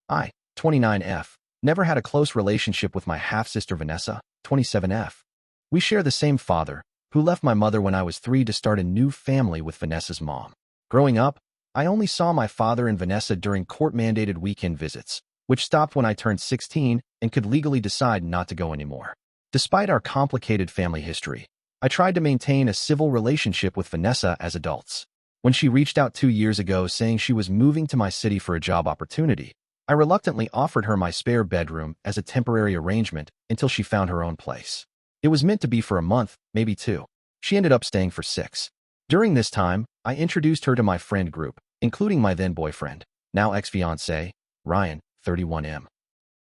I, 29F, never had a close relationship with my half-sister Vanessa, 27F. We share the same father, who left my mother when I was 3 to start a new family with Vanessa's mom. Growing up, I only saw my father and Vanessa during court-mandated weekend visits, which stopped when I turned 16 and could legally decide not to go anymore. Despite our complicated family history, I tried to maintain a civil relationship with Vanessa as adults. When she reached out 2 years ago saying she was moving to my city for a job opportunity, I reluctantly offered her my spare bedroom as a temporary arrangement until she found her own place. It was meant to be for a month, maybe 2. She ended up staying for 6. During this time, I introduced her to my friend group, including my then-boyfriend, now ex-fiancé, Ryan, 31M.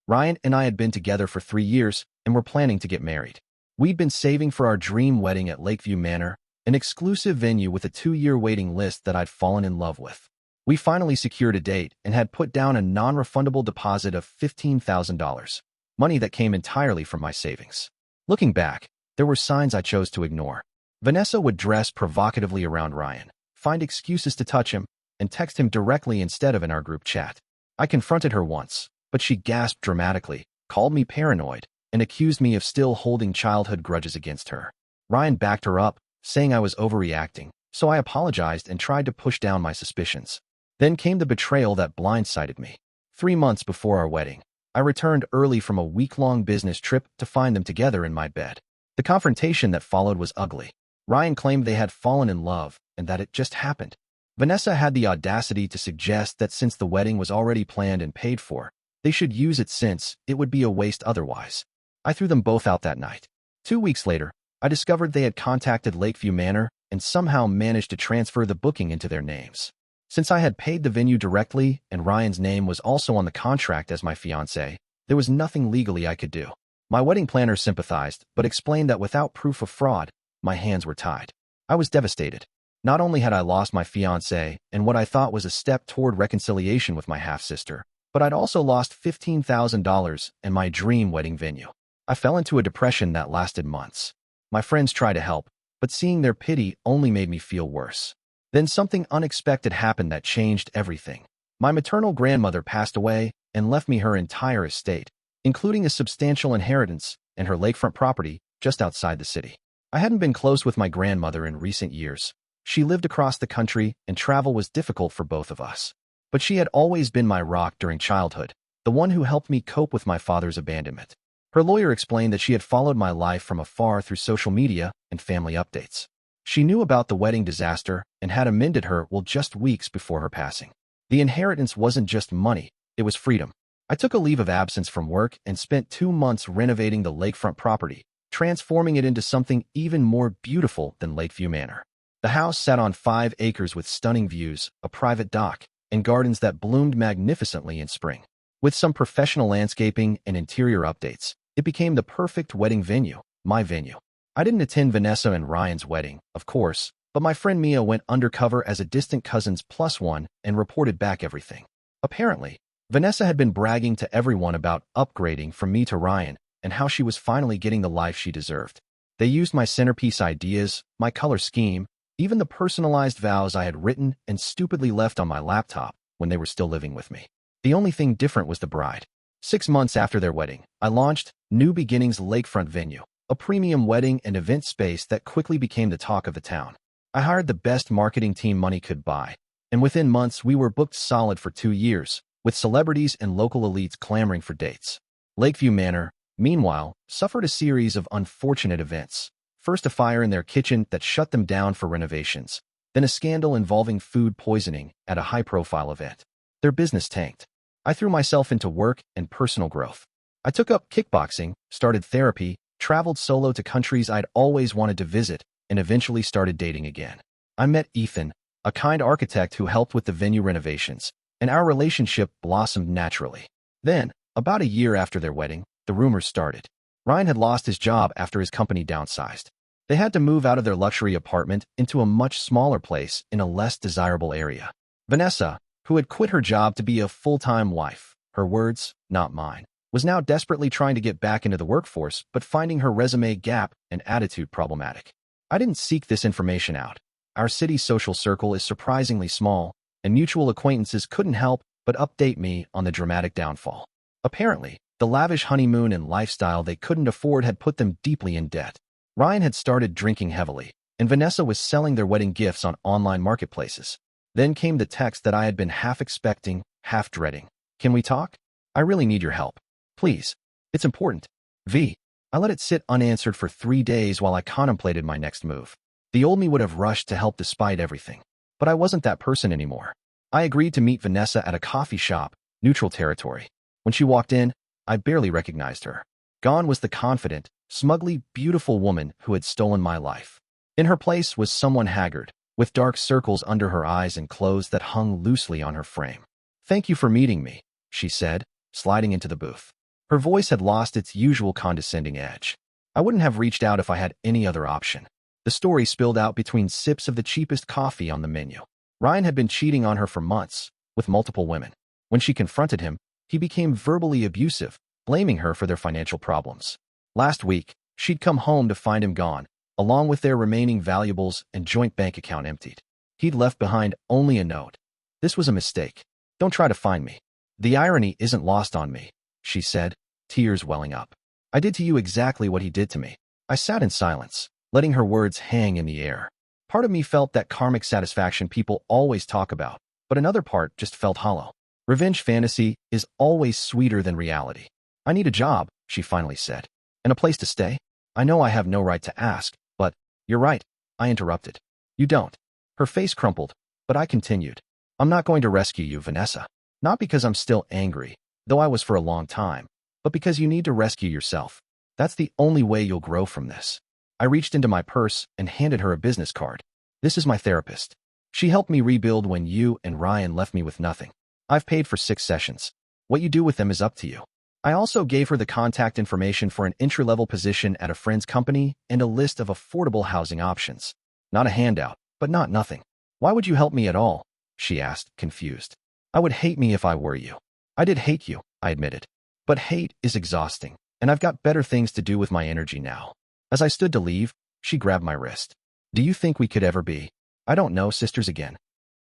Ryan and I had been together for 3 years and were planning to get married. We'd been saving for our dream wedding at Lakeview Manor, an exclusive venue with a 2-year waiting list that I'd fallen in love with. We finally secured a date and had put down a non-refundable deposit of $15,000, money that came entirely from my savings. Looking back, there were signs I chose to ignore. Vanessa would dress provocatively around Ryan, find excuses to touch him, and text him directly instead of in our group chat. I confronted her once, but she gasped dramatically, called me paranoid, and accused me of still holding childhood grudges against her. Ryan backed her up, saying I was overreacting, so I apologized and tried to push down my suspicions. Then came the betrayal that blindsided me. 3 months before our wedding, I returned early from a week-long business trip to find them together in my bed. The confrontation that followed was ugly. Ryan claimed they had fallen in love and that it just happened. Vanessa had the audacity to suggest that since the wedding was already planned and paid for, they should use it since it would be a waste otherwise. I threw them both out that night. 2 weeks later, I discovered they had contacted Lakeview Manor and somehow managed to transfer the booking into their names. Since I had paid the venue directly and Ryan's name was also on the contract as my fiancé, there was nothing legally I could do. My wedding planner sympathized, but explained that without proof of fraud, my hands were tied. I was devastated. Not only had I lost my fiancé and what I thought was a step toward reconciliation with my half-sister, but I'd also lost $15,000 and my dream wedding venue. I fell into a depression that lasted months. My friends tried to help, but seeing their pity only made me feel worse. Then something unexpected happened that changed everything. My maternal grandmother passed away and left me her entire estate, including a substantial inheritance and her lakefront property just outside the city. I hadn't been close with my grandmother in recent years. She lived across the country and travel was difficult for both of us. But she had always been my rock during childhood, the one who helped me cope with my father's abandonment. Her lawyer explained that she had followed my life from afar through social media and family updates. She knew about the wedding disaster and had amended her will just weeks before her passing. The inheritance wasn't just money, it was freedom. I took a leave of absence from work and spent 2 months renovating the lakefront property, transforming it into something even more beautiful than Lakeview Manor. The house sat on 5 acres with stunning views, a private dock, and gardens that bloomed magnificently in spring. With some professional landscaping and interior updates, it became the perfect wedding venue, my venue. I didn't attend Vanessa and Ryan's wedding, of course, but my friend Mia went undercover as a distant cousin's +1 and reported back everything. Apparently, Vanessa had been bragging to everyone about upgrading from me to Ryan and how she was finally getting the life she deserved. They used my centerpiece ideas, my color scheme, even the personalized vows I had written and stupidly left on my laptop when they were still living with me. The only thing different was the bride. 6 months after their wedding, I launched New Beginnings Lakefront Venue, a premium wedding and event space that quickly became the talk of the town. I hired the best marketing team money could buy, and within months we were booked solid for 2 years, with celebrities and local elites clamoring for dates. Lakeview Manor, meanwhile, suffered a series of unfortunate events. First a fire in their kitchen that shut them down for renovations, then a scandal involving food poisoning at a high-profile event. Their business tanked. I threw myself into work and personal growth. I took up kickboxing, started therapy, traveled solo to countries I'd always wanted to visit, and eventually started dating again. I met Ethan, a kind architect who helped with the venue renovations, and our relationship blossomed naturally. Then, about a year after their wedding, the rumors started. Ryan had lost his job after his company downsized. They had to move out of their luxury apartment into a much smaller place in a less desirable area. Vanessa, who had quit her job to be a full-time wife, her words, not mine, was now desperately trying to get back into the workforce but finding her resume gap and attitude problematic. I didn't seek this information out. Our city's social circle is surprisingly small, and mutual acquaintances couldn't help but update me on the dramatic downfall. Apparently, the lavish honeymoon and lifestyle they couldn't afford had put them deeply in debt. Ryan had started drinking heavily, and Vanessa was selling their wedding gifts on online marketplaces. Then came the text that I had been half expecting, half dreading. Can we talk? I really need your help. Please. It's important. V. I let it sit unanswered for 3 days while I contemplated my next move. The old me would have rushed to help despite everything. But I wasn't that person anymore. I agreed to meet Vanessa at a coffee shop, neutral territory. When she walked in, I barely recognized her. Gone was the confident, smugly beautiful woman who had stolen my life. In her place was someone haggard, with dark circles under her eyes and clothes that hung loosely on her frame. "Thank you for meeting me," she said, sliding into the booth. Her voice had lost its usual condescending edge. I wouldn't have reached out if I had any other option. The story spilled out between sips of the cheapest coffee on the menu. Ryan had been cheating on her for months, with multiple women. When she confronted him, he became verbally abusive, blaming her for their financial problems. Last week, she'd come home to find him gone, along with their remaining valuables and joint bank account emptied. He'd left behind only a note. "This was a mistake. Don't try to find me." "The irony isn't lost on me," she said, tears welling up. "I did to you exactly what he did to me." I sat in silence, letting her words hang in the air. Part of me felt that karmic satisfaction people always talk about, but another part just felt hollow. Revenge fantasy is always sweeter than reality. "I need a job," she finally said. "And a place to stay?" I know I have no right to ask, but— "You're right," I interrupted. "You don't." Her face crumpled, but I continued. "I'm not going to rescue you, Vanessa. Not because I'm still angry, though I was for a long time, but because you need to rescue yourself. That's the only way you'll grow from this." I reached into my purse and handed her a business card. "This is my therapist. She helped me rebuild when you and Ryan left me with nothing. I've paid for 6 sessions. What you do with them is up to you." I also gave her the contact information for an entry-level position at a friend's company and a list of affordable housing options. Not a handout, but not nothing. "Why would you help me at all?" she asked, confused. "I would hate me if I were you." "I did hate you," I admitted. "But hate is exhausting, and I've got better things to do with my energy now." As I stood to leave, she grabbed my wrist. "Do you think we could ever be, I don't know, sisters again?"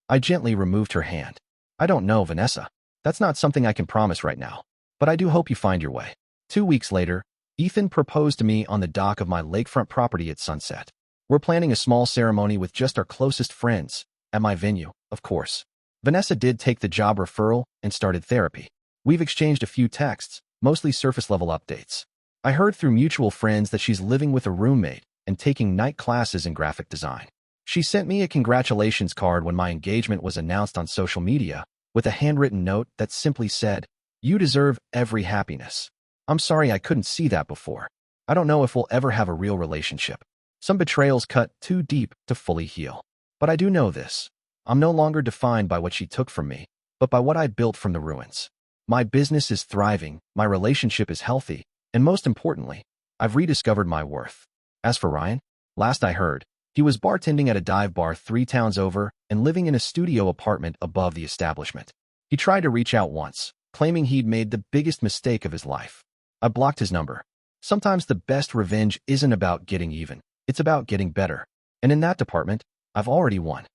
I gently removed her hand. "I don't know, Vanessa. That's not something I can promise right now. But I do hope you find your way." 2 weeks later, Ethan proposed to me on the dock of my lakefront property at sunset. We're planning a small ceremony with just our closest friends, at my venue, of course. Vanessa did take the job referral and started therapy. We've exchanged a few texts, mostly surface-level updates. I heard through mutual friends that she's living with a roommate and taking night classes in graphic design. She sent me a congratulations card when my engagement was announced on social media, with a handwritten note that simply said, "You deserve every happiness." I'm sorry I couldn't see that before. I don't know if we'll ever have a real relationship. Some betrayals cut too deep to fully heal. But I do know this. I'm no longer defined by what she took from me, but by what I built from the ruins. My business is thriving, my relationship is healthy, and most importantly, I've rediscovered my worth. As for Ryan, last I heard, he was bartending at a dive bar 3 towns over and living in a studio apartment above the establishment. He tried to reach out once, claiming he'd made the biggest mistake of his life. I blocked his number. Sometimes the best revenge isn't about getting even, it's about getting better. And in that department, I've already won.